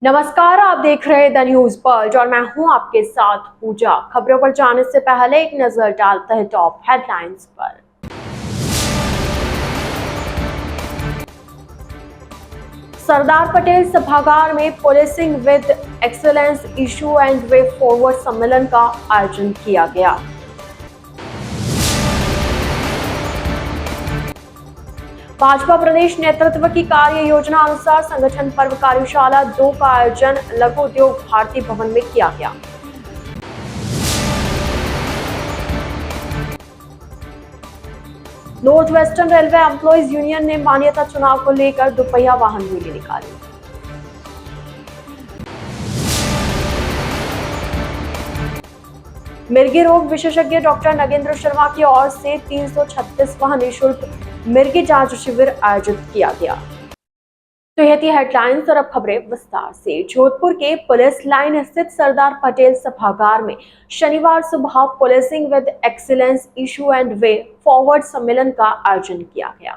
नमस्कार, आप देख रहे हैं द न्यूज पर्ल और मैं हूं आपके साथ पूजा। खबरों पर जाने से पहले एक नजर डालते हैं टॉप हेडलाइंस पर। सरदार पटेल सभागार में policing with excellence issue and way forward सम्मेलन का आयोजन किया गया। भाजपा प्रदेश नेतृत्व की कार्य योजना अनुसार संगठन पर्व कार्यशाला 2 का आयोजन लघु उद्योग भारती भवन में किया गया। North western railway employees union ने मान्यता चुनाव को लेकर दुपहिया वाहन रैली निकाली। मिर्गी रोग विशेषज्ञ डॉक्टर नगेंद्र शर्मा की ओर से 336वां निःशुल्क मिर्गी जांच शिविर आयोजित किया गया। तो ये थी हेडलाइंस और अब खबरें विस्तार से। जोधपुर के पुलिस लाइन स्थित सरदार पटेल सभागार में शनिवार सुबह policing with excellence issue and way forward सम्मेलन का आयोजन किया गया।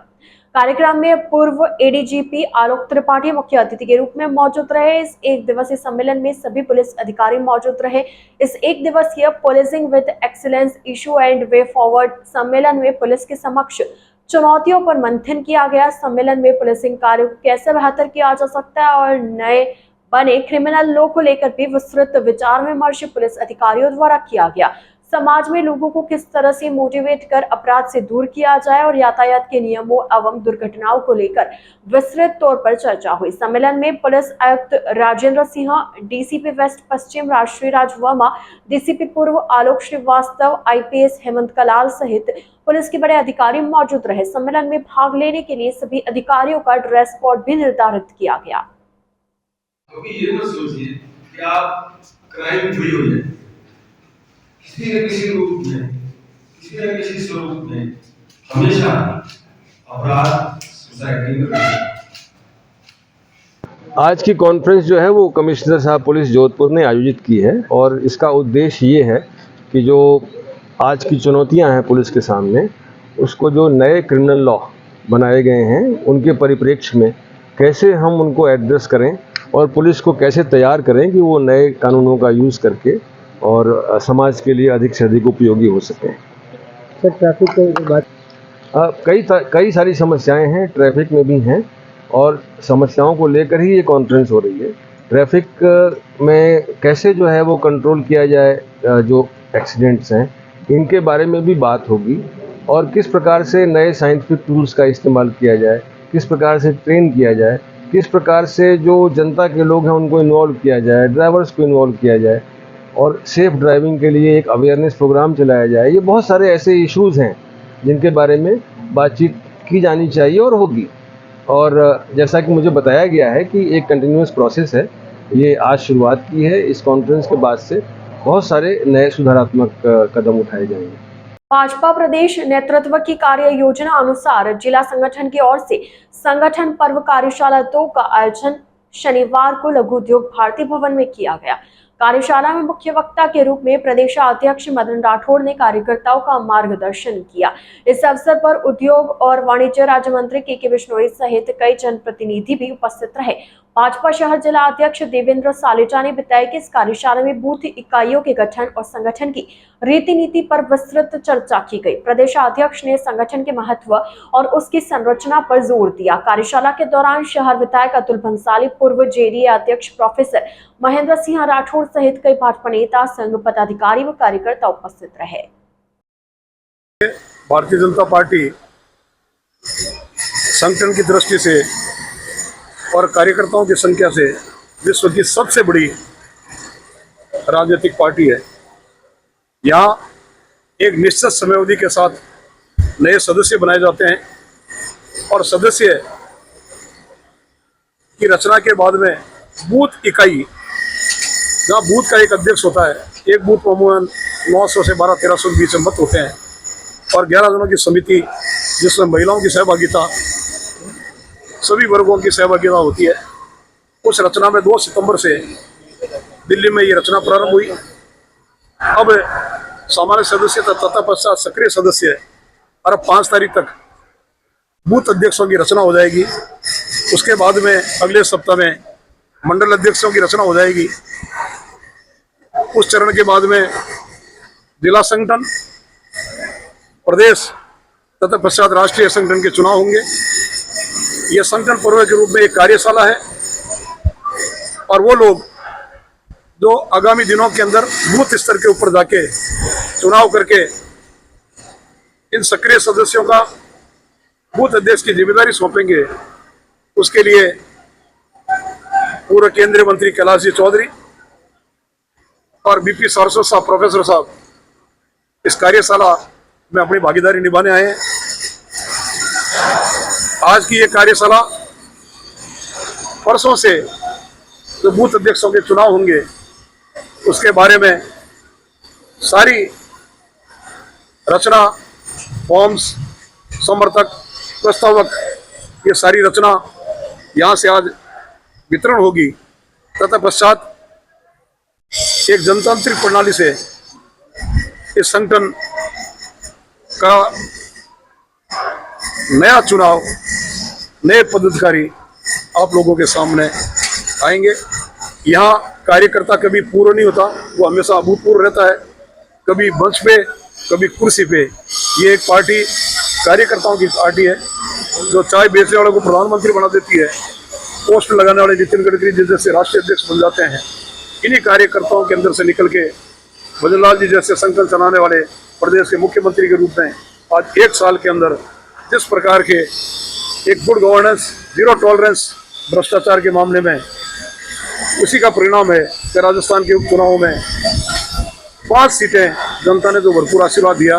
कार्यक्रम में पूर्व एडीजीपी आलोक त्रिपाठी मुख्य अतिथि के रूप में मौजूद रहे। इस एक दिवसीय सम्मेलन में सभी पुलिस अधिकारी मौजूद रहे। इस एक दिवसीय policing with excellence issue and way forward सम्मेलन में पुलिस के समक्ष चुनौतियों पर मंथन किया गया। सम्मेलन में पुलिसिंग कार्य को कैसे बेहतर किया जा सकता है और नए बने क्रिमिनल लॉ को लेकर भी विस्तृत विचार विमर्श पुलिस अधिकारियों द्वारा किया गया। समाज में लोगों को किस तरह से मोटिवेट कर अपराध से दूर किया जाए और यातायात के नियमों एवं दुर्घटनाओं को लेकर विस्तृत तौर पर चर्चा हुई। सम्मेलन में पुलिस आयुक्त राजेंद्र सिंह, डीसीपी वेस्ट पश्चिम राष्ट्रीय राज वर्मा, डीसीपी पूर्व आलोक श्रीवास्तव, आईपीएस हेमंत कलाल सहित पुलिस के बड़े अधिकारी मौजूद रहे। सम्मेलन में भाग लेने के लिए सभी अधिकारियों का ड्रेस कोड भी निर्धारित किया गया। ये मत सोचिए कि आप क्राइम फ्री हो जाए, किसी न किसी रूप में, किसी न किसी स्वरूप में हमेशा अपराध सोसाइटी में रहेगा। आज की कॉन्फ्रेंस जो है वो कमिश्नर साहब पुलिस जोधपुर ने आयोजित की है और इसका उद्देश्य ये है कि जो आज की चुनौतियां हैं पुलिस के सामने, उसको जो नए क्रिमिनल लॉ बनाए गए हैं उनके परिप्रेक्ष्य में कैसे हम उनको एड्रेस करें और पुलिस को कैसे तैयार करें कि वो नए कानूनों का यूज़ करके और समाज के लिए अधिक से अधिक उपयोगी हो सकें। सर, ट्रैफिक की बात कई सारी समस्याएं हैं, ट्रैफिक में भी हैं और समस्याओं को लेकर ही ये कॉन्फ्रेंस हो रही है। ट्रैफिक में कैसे जो है वो कंट्रोल किया जाए, जो एक्सीडेंट्स हैं इनके बारे में भी बात होगी और किस प्रकार से नए साइंटिफिक टूल्स का इस्तेमाल किया जाए, किस प्रकार से ट्रेन किया जाए, किस प्रकार से जो जनता के लोग हैं उनको इन्वॉल्व किया जाए, ड्राइवर्स को इन्वॉल्व किया जाए और सेफ ड्राइविंग के लिए एक अवेयरनेस प्रोग्राम चलाया जाए। ये बहुत सारे ऐसे इश्यूज़ हैं जिनके बारे में बातचीत की जानी चाहिए और होगी। और जैसा कि मुझे बताया गया है कि एक कंटिन्यूस प्रोसेस है, ये आज शुरुआत की है। इस कॉन्फ्रेंस के बाद से बहुत सारे नए सुधारात्मक कदम उठाए जाएंगे। भाजपा प्रदेश नेतृत्व की कार्य योजना अनुसार जिला संगठन की ओर से संगठन पर्व कार्यशाला 2 का आयोजन शनिवार को लघु उद्योग भारती भवन में किया गया। कार्यशाला में मुख्य वक्ता के रूप में प्रदेशाध्यक्ष मदन राठौड़ ने कार्यकर्ताओं का मार्गदर्शन किया। इस अवसर पर उद्योग और वाणिज्य राज्य मंत्री के बिश्नोई सहित कई जनप्रतिनिधि भी उपस्थित रहे। भाजपा शहर जिला अध्यक्ष देवेंद्र सालेचा ने बताया कि इस कार्यशाला में बूथ इकाइयों के गठन और संगठन की रीति नीति पर विस्तृत चर्चा की गई। प्रदेशाध्यक्ष ने संगठन के महत्व और उसकी संरचना पर जोर दिया। कार्यशाला के दौरान शहर विधायक अतुल भंसाली, पूर्व जेडीए अध्यक्ष प्रोफेसर महेंद्र सिंह राठौड़ सहित कई भाजपा नेता, संघ पदाधिकारी व कार्यकर्ता उपस्थित रहे। भारतीय जनता पार्टी संगठन की दृष्टि से और कार्यकर्ताओं की संख्या से विश्व की सबसे बड़ी राजनीतिक पार्टी है। यहाँ एक निश्चित समयावधि के साथ नए सदस्य बनाए जाते हैं और सदस्य की रचना के बाद में बूथ इकाई, जहाँ बूथ का एक अध्यक्ष होता है, एक बूथ अमूमन 900 से 1200-1300 के बीच में मत होते हैं और 11 जनों की समिति जिसमें महिलाओं की सहभागिता, सभी वर्गों की सहभागिता होती है। उस रचना में 2 सितंबर से दिल्ली में ये रचना प्रारंभ हुई। अब सामान्य सदस्य तथा पश्चात सक्रिय सदस्य और अब 5 तारीख तक बूथ अध्यक्षों की रचना हो जाएगी। उसके बाद में अगले सप्ताह में मंडल अध्यक्षों की रचना हो जाएगी। उस चरण के बाद में जिला संगठन, प्रदेश तथा पश्चात राष्ट्रीय संगठन के चुनाव होंगे। यह संगठन पर्व के रूप में एक कार्यशाला है और वो लोग जो आगामी दिनों के अंदर बूथ स्तर के ऊपर जाके चुनाव करके इन सक्रिय सदस्यों का बूथ अध्यक्ष की जिम्मेदारी सौंपेंगे, उसके लिए पूर्व केंद्रीय मंत्री कैलाश जी चौधरी और बीपी सारस्वत साहब, प्रोफेसर साहब इस कार्यशाला में अपनी भागीदारी निभाने आए हैं। आज की ये कार्यशाला परसों से जो बूथ अध्यक्षों के चुनाव होंगे उसके बारे में सारी रचना, फॉर्म्स, समर्थक, प्रस्तावक, ये सारी रचना यहाँ से आज वितरण होगी तथा पश्चात एक जनतांत्रिक प्रणाली से इस संगठन का नया चुनाव, नए पदाधिकारी आप लोगों के सामने आएंगे। यहाँ कार्यकर्ता कभी पूर्व नहीं होता, वो हमेशा अभूतपूर्व रहता है, कभी मंच पे कभी कुर्सी पे। ये एक पार्टी कार्यकर्ताओं की पार्टी है जो चाय बेचने वालों को प्रधानमंत्री बना देती है, पोस्ट लगाने वाले नितिन गडकरी जी जैसे राष्ट्रीय अध्यक्ष बन जाते हैं। इन्हीं कार्यकर्ताओं के अंदर से निकल के भजनलाल जी जैसे संगठन चलाने वाले प्रदेश के मुख्यमंत्री के रूप में आज 1 साल के अंदर जिस प्रकार के एक गुड गवर्नेंस, जीरो टॉलरेंस भ्रष्टाचार के मामले में, उसी का परिणाम है कि राजस्थान के उपचुनावों में 5 सीटें जनता ने जो भरपूर आशीर्वाद दिया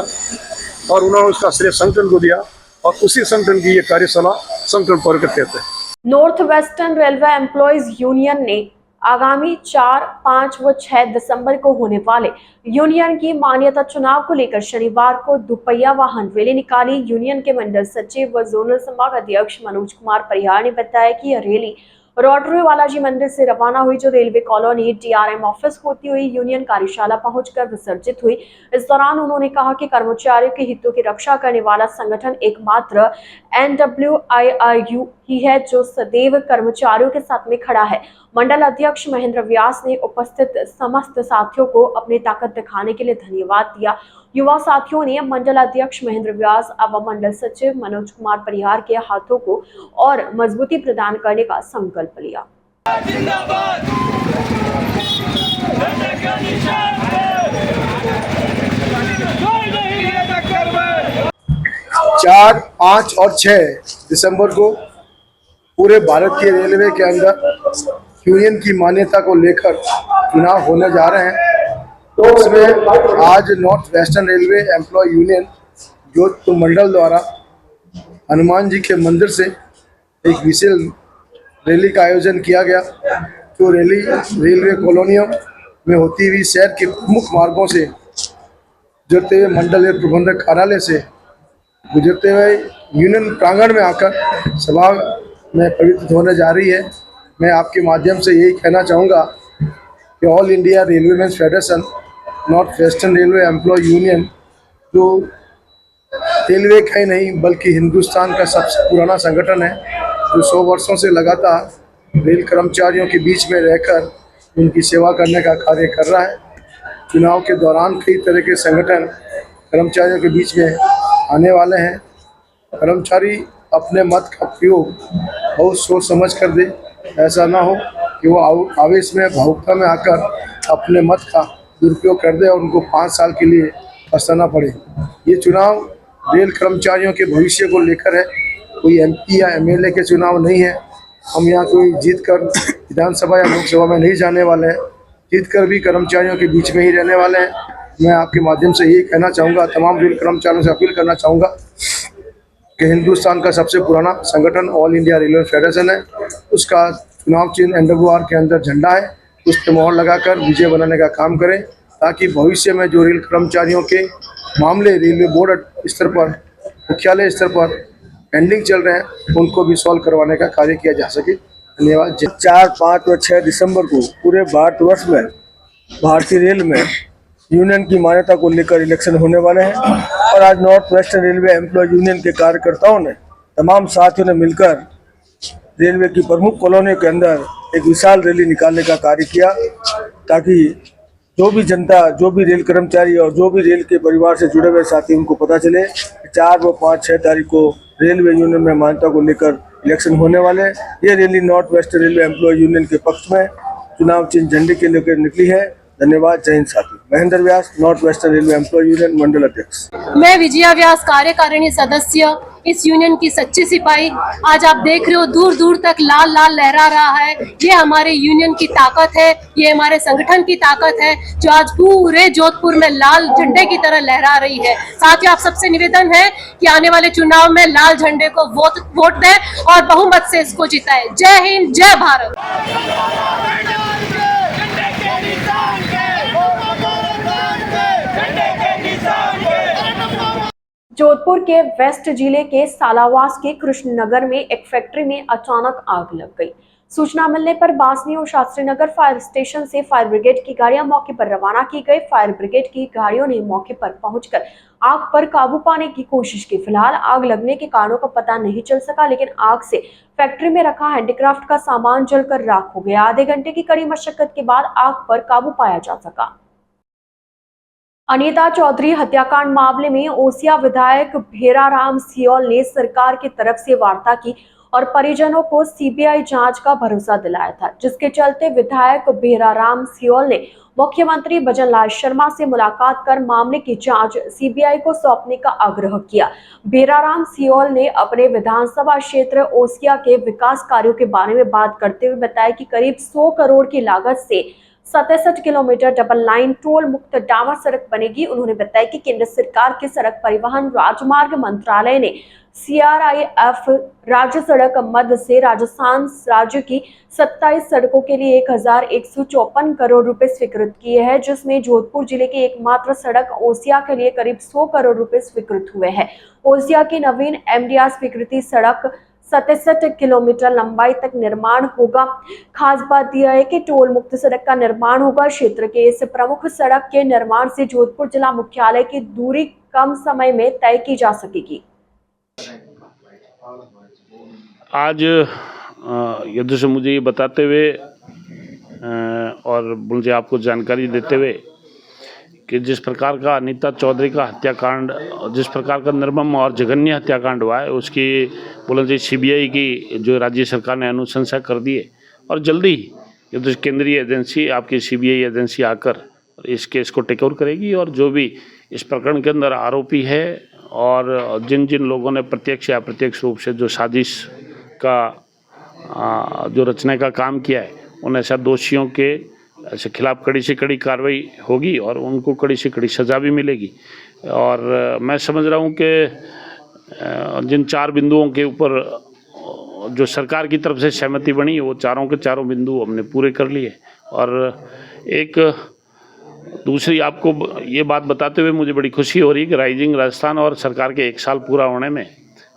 और उन्होंने उसका श्रेय संगठन को दिया और उसी संगठन की ये कार्यशाला संगठन पर्व के तहत है। North western railway employees union ने आगामी 4, 5 व 6 दिसंबर को होने वाले यूनियन की मान्यता चुनाव को लेकर शनिवार को दुपहिया वाहन रैली निकाली। यूनियन के मंडल सचिव व जोनल संभाग अध्यक्ष मनोज कुमार परिहार ने बताया कि यह रैली रोटरी बालाजी मंदिर से रवाना हुई, जो रेलवे कॉलोनी DRM ऑफिस होती हुई यूनियन कार्यशाला पहुंचकर विसर्जित हुई। इस दौरान उन्होंने कहा कि कर्मचारियों के हितों की रक्षा करने वाला संगठन एकमात्र NWIRU ही है जो सदैव कर्मचारियों के साथ में खड़ा है। मंडल अध्यक्ष महेंद्र व्यास ने उपस्थित समस्त साथियों को अपनी ताकत दिखाने के लिए धन्यवाद दिया। युवा साथियों ने मंडल अध्यक्ष महेंद्र व्यास एवं मंडल सचिव मनोज कुमार परिहार के हाथों को और मजबूती प्रदान करने का संकल्प लिया। 4, 5 और 6 दिसंबर को पूरे भारत के रेलवे के अंदर यूनियन की मान्यता को लेकर चुनाव होने जा रहे हैं। तो उसमें आज north western railway employ union Jodhpur मंडल द्वारा हनुमान जी के मंदिर से एक विशेष रैली का आयोजन किया गया। जो रैली रेलवे कॉलोनियों में होती हुई शहर के प्रमुख मार्गों से गुजरते हुए मंडल रेल प्रबंधक कार्यालय से गुजरते हुए यूनियन प्रांगण में आकर सभा में प्रवृत्त होने जा रही है। मैं आपके माध्यम से यही कहना चाहूँगा कि all India railwaymen's federation north western railway employ union जो रेलवे का ही नहीं बल्कि हिंदुस्तान का सबसे पुराना संगठन है, जो 100 वर्षों से लगातार रेल कर्मचारियों के बीच में रहकर उनकी सेवा करने का कार्य कर रहा है। चुनाव के दौरान कई तरह के संगठन कर्मचारियों के बीच में आने वाले हैं। कर्मचारी अपने मत का प्रयोग बहुत सोच समझ कर दे, ऐसा ना हो कि वो आवेश में भावुकता में आकर अपने मत का दुरुपयोग कर दे और उनको 5 साल के लिए पछताना पड़े। ये चुनाव रेल कर्मचारियों के भविष्य को लेकर है, कोई MP या MLA के चुनाव नहीं है। हम यहाँ कोई जीत कर विधानसभा या लोकसभा में नहीं जाने वाले हैं, जीत कर भी कर्मचारियों के बीच में ही रहने वाले हैं। मैं आपके माध्यम से यही कहना चाहूँगा, तमाम रेल कर्मचारियों से अपील करना चाहूँगा कि हिंदुस्तान का सबसे पुराना संगठन ऑल इंडिया रेलवे फेडरेशन है, उसका चुनाव चिन्ह NWR के अंदर झंडा है, उस पर मोहर लगाकर विजय बनाने का काम करें, ताकि भविष्य में जो रेल कर्मचारियों के मामले रेलवे बोर्ड स्तर पर, मुख्यालय स्तर पर पेंडिंग चल रहे हैं, उनको भी सॉल्व करवाने का कार्य किया जा सके। धन्यवाद। 4, 5 और 6 दिसंबर को पूरे भारतवर्ष में भारतीय रेल में यूनियन की मान्यता को लेकर इलेक्शन होने वाले हैं और आज north western railway employ union के कार्यकर्ताओं ने, तमाम साथियों ने मिलकर रेलवे की प्रमुख कॉलोनियों के अंदर एक विशाल रैली निकालने का कार्य किया, ताकि जो भी जनता, जो भी रेल कर्मचारी और जो भी रेल के परिवार से जुड़े हुए साथी, उनको पता चले कि 4 व 5, 6 तारीख को रेलवे यूनियन में मान्यता को लेकर इलेक्शन होने वाले। ये rally north west railway employ union के पक्ष में चुनाव चिन्ह झंडे के लेकर निकली है। धन्यवाद। जय हिंद साथी। Mahendra Vyas, North western railway employ union मंडल अध्यक्ष। मैं विजया व्यास, कार्यकारिणी सदस्य, इस यूनियन की सच्ची सिपाही। आज आप देख रहे हो दूर दूर तक लाल लाल लहरा रहा है। ये हमारे यूनियन की ताकत है, ये हमारे संगठन की ताकत है, जो आज पूरे जोधपुर में लाल झंडे की तरह लहरा रही है। साथियों, आप सबसे निवेदन है कि आने वाले चुनाव में लाल झंडे को वोट दें और बहुमत से इसको जिताएं। जय हिंद, जय भारत। जोधपुर के वेस्ट जिले के सालावास के कृष्णनगर में एक फैक्ट्री में अचानक आग लग गई। सूचना मिलने पर बासनी और शास्त्री नगर फायर स्टेशन से फायर ब्रिगेड की गाड़ियां मौके पर रवाना की गई। फायर ब्रिगेड की गाड़ियों ने मौके पर पहुंचकर आग पर काबू पाने की कोशिश की। फिलहाल आग लगने के कारणों का पता नहीं चल सका, लेकिन आग से फैक्ट्री में रखा हैंडीक्राफ्ट का सामान जलकर राख हो गया। आधे घंटे की कड़ी मशक्कत के बाद आग पर काबू पाया जा सका। अनीता चौधरी हत्याकांड मामले में ओसिया विधायक भेराराम सियोल ने सरकार की तरफ से वार्ता की और परिजनों को सीबीआई जांच का भरोसा दिलाया था, जिसके चलते विधायक भेराराम सियोल ने मुख्यमंत्री भजनलाल शर्मा से मुलाकात कर मामले की जांच सीबीआई को सौंपने का आग्रह किया। भेराराम सियोल ने अपने विधानसभा क्षेत्र ओसिया के विकास कार्यों के बारे में बात करते हुए बताया कि करीब 100 करोड़ की लागत से 67 किलोमीटर डबल लाइन टोल मुक्त डामर सड़क बनेगी। उन्होंने बताया कि केंद्र सरकार के सड़क परिवहन राजमार्ग मंत्रालय ने CRIF राज्य सड़क मद से राजस्थान राज्य की 27 सड़कों के लिए 1154 करोड़ रुपए स्वीकृत किए हैं, जिसमें जोधपुर जिले की एकमात्र सड़क ओसिया के लिए करीब 100 करोड़ रुपए स्वीकृत हुए हैं। ओसिया की नवीन MDR स्वीकृति सड़क 67 किलोमीटर लंबाई तक निर्माण होगा। खास बात यह है कि टोल मुक्त सड़क का निर्माण होगा। क्षेत्र के इस प्रमुख सड़क के निर्माण से जोधपुर जिला मुख्यालय की दूरी कम समय में तय की जा सकेगी। आज युद्ध से मुझे ये बताते हुए और मुझे आपको जानकारी देते हुए कि जिस प्रकार का अनीता चौधरी का हत्याकांड, जिस प्रकार का निर्मम और जघन्य हत्याकांड हुआ है, उसकी बोलते CBI की जो राज्य सरकार ने अनुशंसा कर दी है और जल्दी ही ये तो केंद्रीय एजेंसी, आपकी CBI एजेंसी आकर इस केस को टेक ओवर करेगी और जो भी इस प्रकरण के अंदर आरोपी है और जिन जिन लोगों ने प्रत्यक्ष या अप्रत्यक्ष रूप से जो साजिश का जो रचने का काम किया है, उन ऐसा दोषियों के ऐसे खिलाफ कड़ी से कड़ी कार्रवाई होगी और उनको कड़ी से कड़ी सज़ा भी मिलेगी। और मैं समझ रहा हूँ कि जिन 4 बिंदुओं के ऊपर जो सरकार की तरफ से सहमति बनी, वो चारों के चारों बिंदु हमने पूरे कर लिए। और एक दूसरी आपको ये बात बताते हुए मुझे बड़ी खुशी हो रही है कि राइजिंग राजस्थान और सरकार के 1 साल पूरा होने में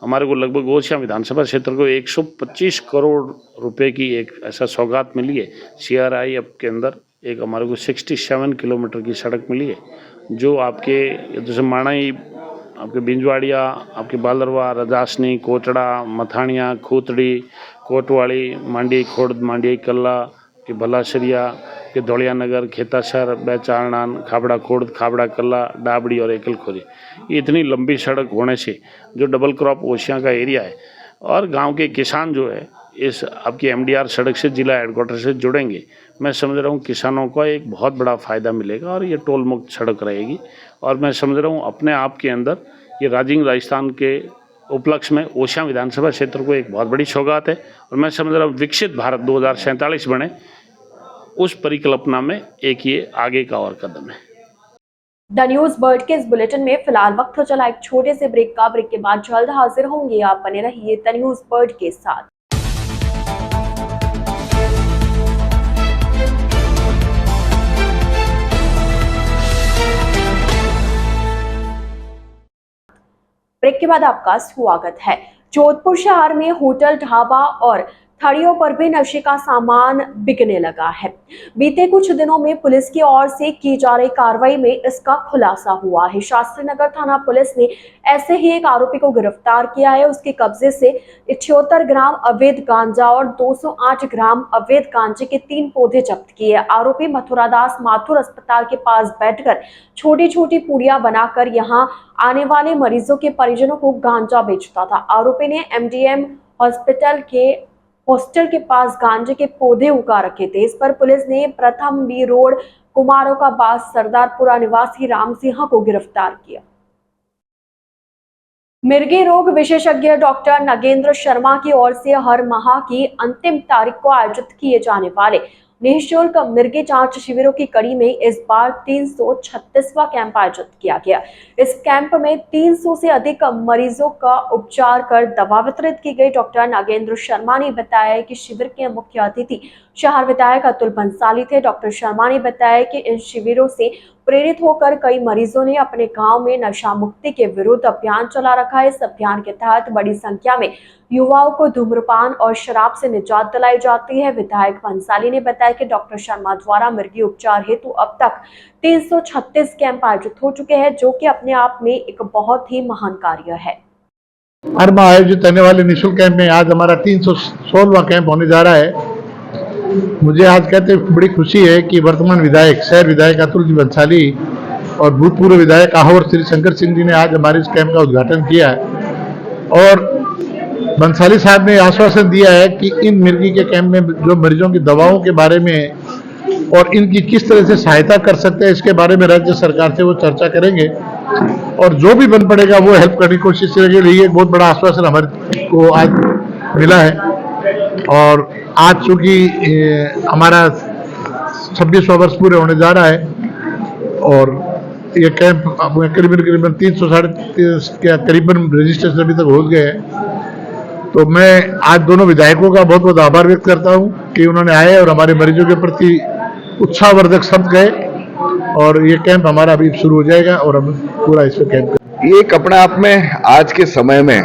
हमारे को लगभग ओसिया विधानसभा क्षेत्र को 125 करोड़ रुपए की एक ऐसा सौगात मिली है। CRIF के अंदर एक हमारे को 67 किलोमीटर की सड़क मिली है, जो आपके जैसे माणाई, आपके बिंजवाड़िया, आपके बालरवा, रजासनी, कोटड़ा, मथानिया, खूतड़ी, कोटवाड़ी, मांडी खोड़, मांडी कल्ला के भलासरिया के धौलिया नगर, खेतासर, बैचारणान, खाबड़ा खोड़, खाबड़ा कल्ला, डाबड़ी और एकलखोरी। ये इतनी लंबी सड़क होने से जो डबल क्रॉप ओसिया का एरिया है और गांव के किसान जो है इस आपकी MDR सड़क से जिला हेडक्वार्टर से जुड़ेंगे। मैं समझ रहा हूँ किसानों को एक बहुत बड़ा फ़ायदा मिलेगा और ये टोल मुक्त सड़क रहेगी। और मैं समझ रहा हूँ अपने आप के अंदर ये राइजिंग राजस्थान के उपलक्ष्य में ओसिया विधानसभा क्षेत्र को एक बहुत बड़ी सौगात है। और मैं समझ रहा हूँ विकसित भारत 2047 बने, उस परिकल्पना में एक ये आगे का और कदम है। द न्यूज बर्ड के इस बुलेटिन में फिलहाल वक्त हो चला एक छोटे से ब्रेक का। ब्रेक के बाद जल्द हाजिर होंगे। आप बने रहिए द न्यूज बर्ड के साथ। ब्रेक के बाद आपका स्वागत है। जोधपुर शहर में होटल, ढाबा और थड़ियों पर भी नशे का सामान बिकने लगा है। बीते कुछ दिनों में पुलिस की ओर से की जा रही कार्रवाई में इसका खुलासा हुआ है। शास्त्री नगर थाना पुलिस ने ऐसे ही एक आरोपी को गिरफ्तार किया है। उसके कब्जे से 78 ग्राम अवैध गांजा और 208 ग्राम अवैध गांजे के 3 पौधे जब्त किए। आरोपी मथुरादास माथुर अस्पताल के पास बैठकर छोटी छोटी पुड़िया बनाकर यहां आने वाले मरीजों के परिजनों को गांजा बेचता था। आरोपी ने एमडीएम हॉस्टल के पास गांजे के पौधे उगा रखे थे। इस पर पुलिस ने प्रथम बी रोड कुमारों का बास सरदारपुरा निवासी राम सिंह को गिरफ्तार किया। मिर्गी रोग विशेषज्ञ डॉक्टर नगेंद्र शर्मा की ओर से हर माह की अंतिम तारीख को आयोजित किए जाने वाले निःशुल्क मिर्गी जांच शिविरों की कड़ी में इस बार 336वां कैंप आयोजित किया गया। इस कैंप में 300 से अधिक मरीजों का उपचार कर दवा वितरित की गई। डॉक्टर नागेंद्र शर्मा ने बताया कि शिविर के मुख्य अतिथि शहर विधायक अतुल बंसाली थे। डॉक्टर शर्मा ने बताया कि इन शिविरों से प्रेरित होकर कई मरीजों ने अपने गांव में नशा मुक्ति के विरुद्ध अभियान चला रखा है। इस अभियान के तहत बड़ी संख्या में युवाओं को धूम्रपान और शराब से निजात दिलाई जाती है। विधायक बंसाली ने बताया कि डॉक्टर शर्मा द्वारा मिर्गी उपचार हेतु अब तक 336 कैंप आयोजित हो चुके हैं, जो कि अपने आप में एक बहुत ही महान कार्य है। हर माह आयोजित होने वाले निःशुल्क कैंप में आज हमारा 316वां कैंप होने जा रहा है। मुझे आज कहते हुए बड़ी खुशी है कि वर्तमान विधायक शहर विधायक अतुल जी बंसाली और भूतपूर्व विधायक आहोर श्री शंकर सिंह जी ने आज हमारे इस कैंप का उद्घाटन किया है। और बंसाली साहब ने आश्वासन दिया है कि इन मिर्गी के कैंप में जो मरीजों की दवाओं के बारे में और इनकी किस तरह से सहायता कर सकते हैं, इसके बारे में राज्य सरकार से वो चर्चा करेंगे और जो भी बन पड़ेगा वो हेल्प करने की कोशिश करेंगे। ये एक बहुत बड़ा आश्वासन हमारे को आज मिला है। और आज चूंकि हमारा 26वां वर्ष पूरे होने जा रहा है और ये कैंप करीबन 300-350 के करीबन रजिस्ट्रेशन अभी तक हो गए हैं। तो मैं आज दोनों विधायकों का बहुत बहुत आभार व्यक्त करता हूं कि उन्होंने आए और हमारे मरीजों के प्रति उत्साहवर्धक शब्द गए और ये कैंप हमारा अभी शुरू हो जाएगा और हम पूरा इस कैंप ये एक अपने आप में आज के समय में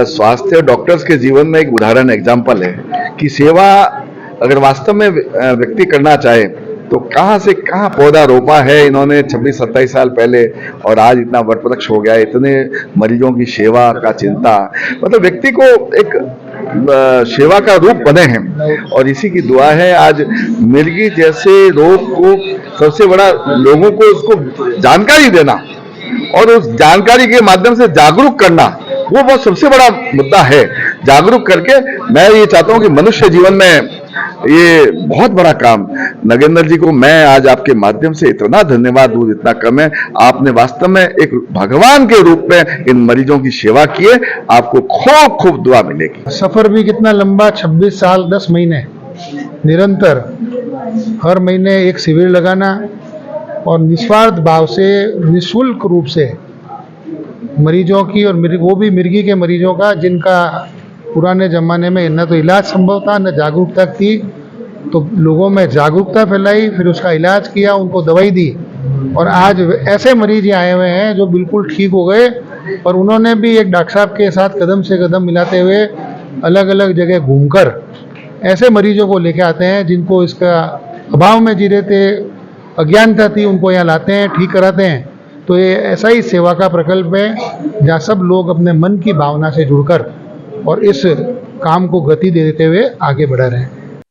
स्वास्थ्य डॉक्टर्स के जीवन में एक उदाहरण एग्जाम्पल है कि सेवा अगर वास्तव में व्यक्ति करना चाहे तो कहाँ से कहाँ पौधा रोपा है इन्होंने 26-27 साल पहले और आज इतना वटवृक्ष हो गया। इतने मरीजों की सेवा का चिंता, मतलब व्यक्ति को एक सेवा का रूप बने हैं और इसी की दुआ है। आज मिर्गी जैसे रोग को सबसे बड़ा लोगों को उसको जानकारी देना और उस जानकारी के माध्यम से जागरूक करना, वो बहुत सबसे बड़ा मुद्दा है। जागरूक करके मैं ये चाहता हूँ कि मनुष्य जीवन में ये बहुत बड़ा काम। नगेंद्र जी को मैं आज आपके माध्यम से इतना धन्यवाद दूं, इतना कम है। आपने वास्तव में एक भगवान के रूप में इन मरीजों की सेवा की है। आपको खूब खूब दुआ मिलेगी। सफर भी कितना लंबा, 26 साल 10 महीने निरंतर हर महीने एक शिविर लगाना और निस्वार्थ भाव से निःशुल्क रूप से मरीजों की और वो भी मिर्गी के मरीजों का जिनका पुराने ज़माने में न तो इलाज संभव था न जागरूकता थी, तो लोगों में जागरूकता फैलाई, फिर उसका इलाज किया, उनको दवाई दी और आज ऐसे मरीज आए हुए हैं जो बिल्कुल ठीक हो गए और उन्होंने भी एक डॉक्टर साहब के साथ कदम से कदम मिलाते हुए अलग अलग जगह घूमकर ऐसे मरीजों को लेके आते हैं जिनको इसका अभाव में जी रहे थे, अज्ञानता थी, उनको यहाँ लाते हैं, ठीक कराते हैं। तो ये ऐसा ही सेवा का प्रकल्प है जहाँ सब लोग अपने मन की भावना से जुड़कर और इस काम को गति देते हुए आगे बढ़ रहे हैं।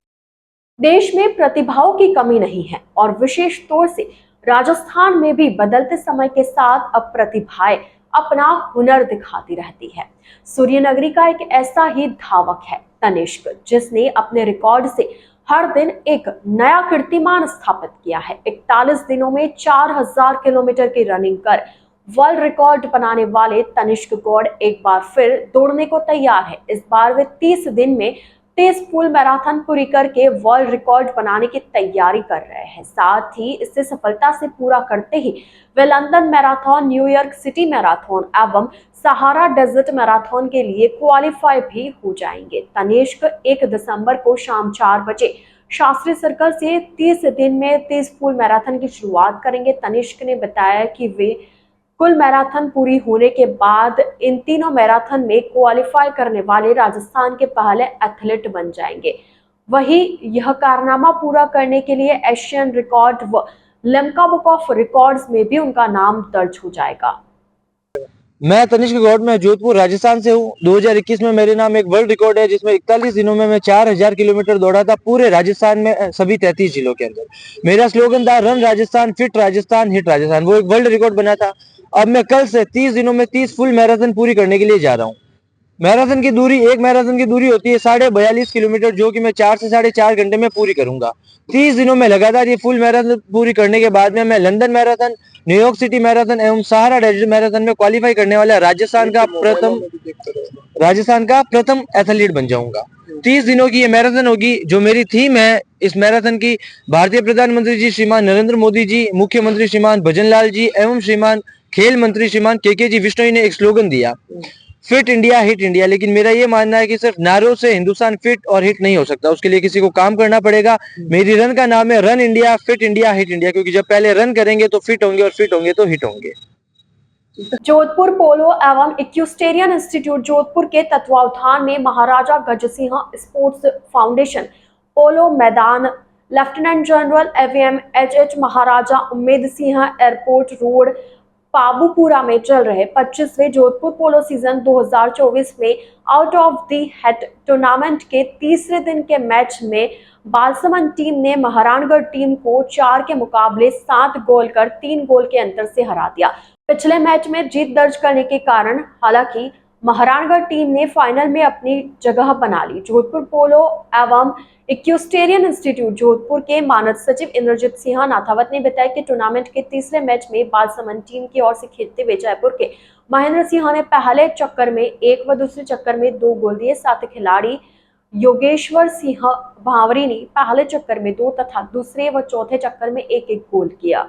देश में प्रतिभाओं की कमी नहीं है और विशेष तौर से राजस्थान में भी बदलते समय के साथ अब प्रतिभाएं अपना हुनर दिखाती रहती है। सूर्यनगरी का एक ऐसा ही धावक है तनिष्क, जिसने अपने रिकॉर्ड से हर दिन एक नया कीर्तिमान स्थापित किया है। 41 दिनों में 4000 किलोमीटर की रनिंग कर वर्ल्ड रिकॉर्ड बनाने वाले तनिष्क गौड़ एक बार फिर दौड़ने को तैयार है। इस बार वे 30 दिन में 30 फुल मैराथन पूरी करके वर्ल्ड रिकॉर्ड बनाने की तैयारी कर रहे हैं। साथ ही इसे सफलता से पूरा करते ही वे London marathon, New York city marathon एवं सहारा डेजर्ट मैराथन के लिए क्वालिफाई भी हो जाएंगे। तनिष्क 1 दिसंबर को शाम 4 बजे शास्त्री सर्कल से 30 दिन में 30 फुल मैराथन की शुरुआत करेंगे। तनिष्क ने बताया कि वे कुल मैराथन पूरी होने के बाद इन तीनों मैराथन में क्वालिफाई करने वाले राजस्थान के पहले एथलीट बन जाएंगे। वहीं यह कारनामा पूरा करने के लिए एशियन रिकॉर्ड व लिम्का बुक ऑफ रिकॉर्ड्स में भी उनका नाम दर्ज हो जाएगा। मैं तनिष्क गौड़, मैं जोधपुर राजस्थान से हूँ। 2021 में मेरे नाम एक वर्ल्ड रिकॉर्ड है जिसमें 41 दिनों में मैं 4000 किलोमीटर दौड़ा था पूरे राजस्थान में, सभी 33 जिलों के अंदर। मेरा स्लोगन था run Rajasthan, fit Rajasthan, hit Rajasthan. वो एक वर्ल्ड रिकॉर्ड बना था। अब मैं कल से 30 दिनों में 30 फुल मैराथन पूरी करने के लिए जा रहा हूँ। मैराथन की दूरी, एक मैराथन की दूरी होती है 42.5 किलोमीटर, जो कि मैं 4 से 4.5 घंटे में पूरी करूंगा। 30 दिनों में लगातार ये फुल मैराथन पूरी करने के बाद में मैं London marathon, New York city marathon एवं सहारा डेजर्ट मैराथन में क्वालिफाई करने वाला राजस्थान का प्रथम एथलीट बन जाऊंगा। 30 दिनों की ये मैराथन होगी। जो मेरी थीम है इस मैराथन की, भारतीय प्रधानमंत्री जी श्रीमान नरेंद्र मोदी जी, मुख्यमंत्री श्रीमान भजनलाल जी एवं श्रीमान खेल मंत्री श्रीमान के जी विश्नोई ने एक स्लोगन दिया, फिट इंडिया हिट इंडिया। लेकिन मेरा ये मानना है कि सिर्फ नारों से हिंदुस्तान फिट और हिट नहीं हो सकता, उसके लिए किसी को काम करना पड़ेगा। मेरी रन का नाम है run India, fit India, hit India, क्योंकि जब पहले रन करेंगे तो फिट होंगे और फिट होंगे तो हिट होंगे। जोधपुर पोलो एवं इक्वेस्टेरियन इंस्टीट्यूट जोधपुर के तत्वावधान में महाराजा गजसिंह स्पोर्ट्स फाउंडेशन पोलो मैदान लेफ्टिनेंट जनरल एवीएम एच महाराजा उम्मेद सिंह एयरपोर्ट रोड पाबूपुरा में चल रहे 25वें जोधपुर पोलो सीजन 2024 में out of the head tournament के तीसरे दिन के मैच में बालसमंद टीम ने महाराणगढ़ टीम को 4 के मुकाबले 7 गोल कर 3 गोल के अंतर से हरा दिया। पिछले मैच में जीत दर्ज करने के कारण हालांकि महाराणगढ़ टीम ने फाइनल में अपनी जगह बना ली। जोधपुर पोलो एवं इक्वेस्टेरियन इंस्टीट्यूट जोधपुर के मानद सचिव इंद्रजीत सिंह नाथावत ने बताया कि टूर्नामेंट के तीसरे मैच में बालसमंद टीम की ओर से खेलते हुए जयपुर के महेंद्र सिंह ने पहले चक्कर में 1 व दूसरे चक्कर में 2 गोल दिए। साथ ही खिलाड़ी योगेश्वर सिंह भावरी ने पहले चक्कर में 2 तथा दूसरे व चौथे चक्कर में 1-1 गोल किया।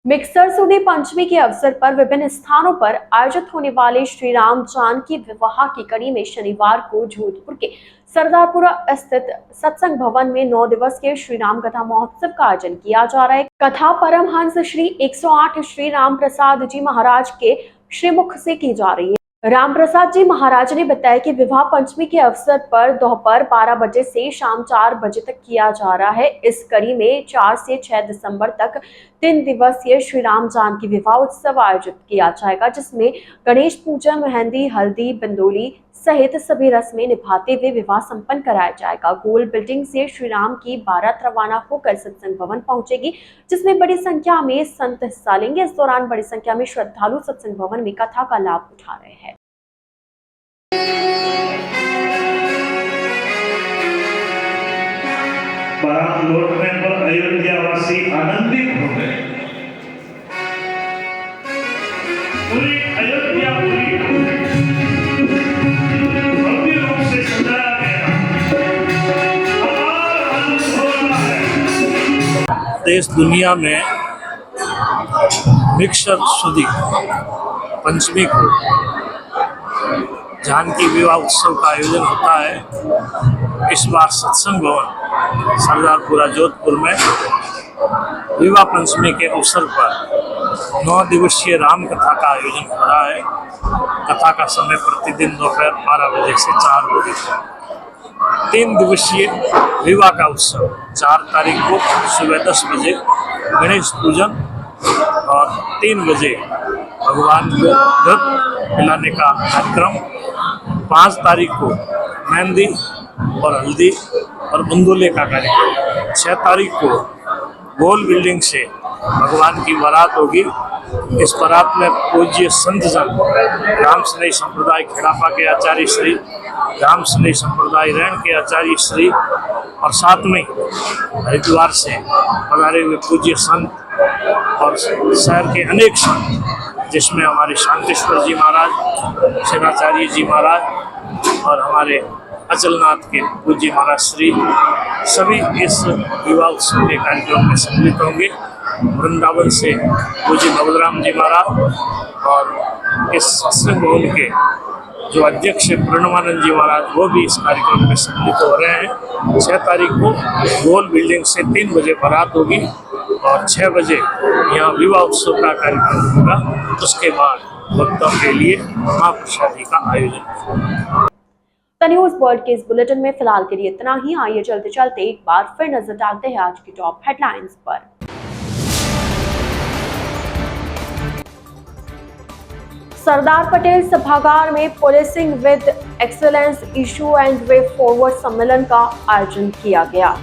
मिक्सर सुदी पंचमी के अवसर पर विभिन्न स्थानों पर आयोजित होने वाले श्री राम जानकी विवाह की कड़ी में शनिवार को जोधपुर के सरदारपुरा स्थित सत्संग भवन में 9 दिवसीय श्री राम कथा महोत्सव का आयोजन किया जा रहा है। कथा परमहंस श्री 108 श्री राम प्रसाद जी महाराज के श्रीमुख से की जा रही है। राम प्रसाद जी महाराज ने बताया कि विवाह पंचमी के अवसर पर दोपहर 12 बजे से शाम 4 बजे तक किया जा रहा है। इस कड़ी में 4 से 6 दिसंबर तक 3 दिवसीय श्री राम जानकी विवाह उत्सव आयोजित किया जाएगा, जिसमें गणेश पूजन, मेहंदी, हल्दी, बिंदोली सहित सभी रस्में निभाते हुए विवाह संपन्न कराया जाएगा। गोल बिल्डिंग से श्री राम की बारात रवाना होकर सत्संग भवन पहुंचेगी, जिसमें बड़ी संख्या में संत हिस्सा लेंगे। इस दौरान बड़ी संख्या में श्रद्धालु सत्संग भवन में कथा का लाभ उठा रहे हैं। बारात लौटने पर अयोध्यावासी आनंदित हो गए। पूरी अयोध्या भव्य रूप से सजाया गया। अपार आनंद हो रहा है। देश दुनिया में मिक्सर सुदी पंचमी को जानकी विवाह उत्सव का आयोजन होता है। इस बार सत्संग भवन सरदारपुरा जोधपुर में विवाह पंचमी के अवसर पर 9 दिवसीय राम कथा का आयोजन हो रहा है। कथा का समय प्रतिदिन दोपहर 12 बजे से 4 बजे तक। 3 दिवसीय विवाह का उत्सव 4 तारीख को सुबह 10 बजे गणेश पूजन और 3 बजे भगवान को दूध पिलाने का कार्यक्रम। 5 तारीख को मेहंदी और हल्दी और बंदोले का कार्यक्रम। 6 तारीख को गोल बिल्डिंग से भगवान की बारात होगी। इस बारात में पूज्य संत जन राम स्नेही संप्रदाय खेड़ापा के आचार्य श्री, राम स्नेही संप्रदाय रैण के आचार्य श्री और साथ में हरिद्वार से पधारे हुए पूज्य संत और शहर के अनेक संत, जिसमें हमारे शांतेश्वर जी महाराज, सेनाचार्य जी महाराज और हमारे अचलनाथ के पूज्य महाराज श्री, सभी इस विवाह उत्सव के कार्यक्रम में सम्मिलित होंगे। वृंदावन से पूज्य बलराम जी महाराज और इस सत्संग भवन के जो अध्यक्ष प्रणवानंद जी महाराज, वो भी इस कार्यक्रम में सम्मिलित हो रहे हैं। 6 तारीख को गोल बिल्डिंग से 3 बजे बारात होगी और 6 बजे यहाँ विवाह उत्सव का कार्यक्रम होगा। उसके बाद भक्तों के लिए महाप्रसादी का आयोजन होगा। द न्यूज़ वर्ल्ड के इस बुलेटिन में फिलहाल के लिए इतना ही। आइए चलते चलते एक बार फिर नजर डालते हैं आज की टॉप हेडलाइंस पर। सरदार पटेल सभागार में policing with excellence issue and way forward सम्मेलन का आयोजन किया गया।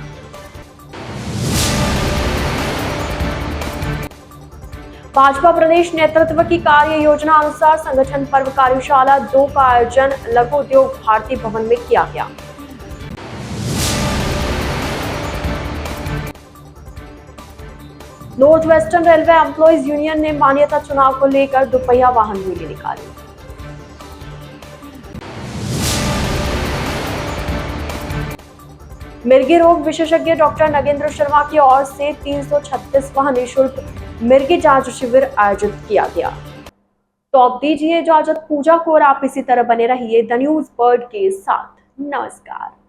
भाजपा प्रदेश नेतृत्व की कार्य योजना अनुसार संगठन पर्व कार्यशाला 2 का आयोजन लघु उद्योग भारती भवन में किया गया। North western railway employees union ने मान्यता चुनाव को लेकर दोपहिया वाहन रैली निकाली। मिर्गी रोग विशेषज्ञ डॉक्टर नगेंद्र शर्मा की ओर से 336वां निःशुल्क मिर्गी जांच शिविर आयोजित किया गया। तो अब दीजिए इजाजत पूजा को और आप इसी तरह बने रहिए द न्यूज़ वर्ल्ड के साथ। नमस्कार।